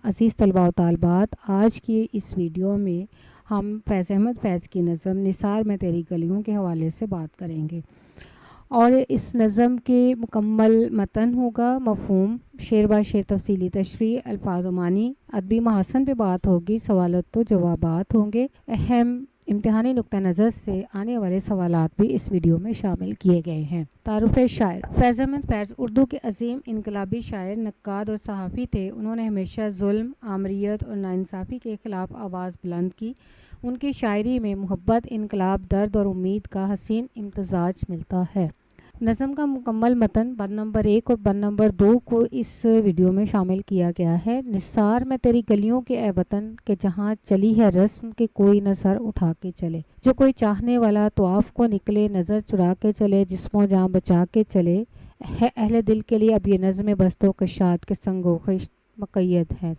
عزیز طلباء و طالبات، آج کی اس ویڈیو میں ہم فیض احمد فیض کی نظم نثار میں تیری گلیوں کے حوالے سے بات کریں گے، اور اس نظم کے مکمل متن ہوگا، مفہوم، شعر با شعر تفصیلی تشریح، الفاظ و معنی، ادبی محاسن پہ بات ہوگی، سوالات و جوابات ہوں گے، اہم امتحانی نقطہ نظر سے آنے والے سوالات بھی اس ویڈیو میں شامل کیے گئے ہیں۔ تعارف شاعر: فیض احمد فیض اردو کے عظیم انقلابی شاعر، نقاد اور صحافی تھے۔ انہوں نے ہمیشہ ظلم، آمریت اور ناانصافی کے خلاف آواز بلند کی۔ ان کی شاعری میں محبت، انقلاب، درد اور امید کا حسین امتزاج ملتا ہے۔ نظم کا مکمل متن بند نمبر 1 اور بند نمبر 2 کو اس ویڈیو میں شامل کیا گیا ہے۔ نثار میں تیری گلیوں کے اے وطن کہ جہاں چلی ہے رسم کہ کوئی نہ سر اٹھا کے چلے، جو کوئی چاہنے والا طواف کو نکلے، نظر چرا کے چلے، جسم و جاں بچا کے چلے، ہے اہل دل کے لیے اب یہ نظم بست و کشاد کے سنگ و خشت مقید ہے۔